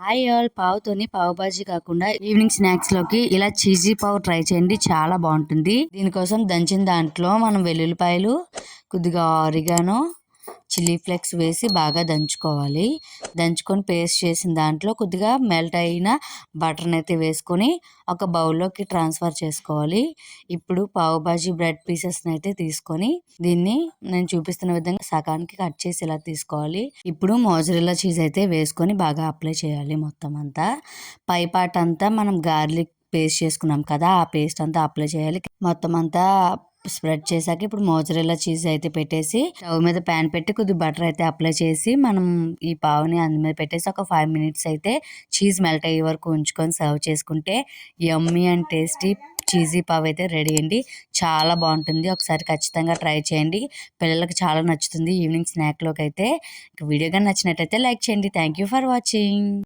Hi all, పావుతోని పావు బాజీ కాకుండా evening snacks లోకి ఇలా చీజీ పావు ట్రై చేయండి, చాలా బాగుంటుంది. దీనికోసం దంచిన దాంట్లో మనం వెల్లుల్లిపాయలు, కొద్దిగా ఆరిగానో, చిల్లీ ఫ్లేక్స్ వేసి బాగా దంచుకోవాలి. దంచుకొని పేస్ట్ చేసిన దాంట్లో కొద్దిగా మెల్ట్ అయిన బటర్ని అయితే వేసుకొని ఒక బౌల్లోకి ట్రాన్స్ఫర్ చేసుకోవాలి. ఇప్పుడు పావు బాజీ బ్రెడ్ పీసెస్ని అయితే తీసుకొని దీన్ని నేను చూపిస్తున్న విధంగా సగానికి కట్ చేసి ఇలా తీసుకోవాలి. ఇప్పుడు మోజరెల్లా చీజ్ అయితే వేసుకొని బాగా అప్లై చేయాలి. మొత్తం అంతా పై పార్ట్ అంతా మనం గార్లిక్ పేస్ట్ చేసుకున్నాం కదా, ఆ పేస్ట్ అంతా అప్లై చేయాలి. మొత్తం అంతా స్ప్రెడ్ చేశాక ఇప్పుడు మోజరెల్లా చీజ్ అయితే పెట్టేసి స్టవ్ మీద ప్యాన్ పెట్టి కొద్దిగా బటర్ అయితే అప్లై చేసి మనం ఈ పావుని అందు మీద పెట్టేసి ఒక 5 minutes అయితే చీజ్ మెల్ట్ అయ్యే వరకు ఉంచుకొని సర్వ్ చేసుకుంటే యమ్మీ అండ్ టేస్టీ చీజీ పావ్ అయితే రెడీ అండి. చాలా బాగుంటుంది, ఒకసారి ఖచ్చితంగా ట్రై చేయండి. పిల్లలకు చాలా నచ్చుతుంది ఈవినింగ్ స్నాక్లోకి అయితే. వీడియో కానీ నచ్చినట్టయితే లైక్ చేయండి. Thank you for watching.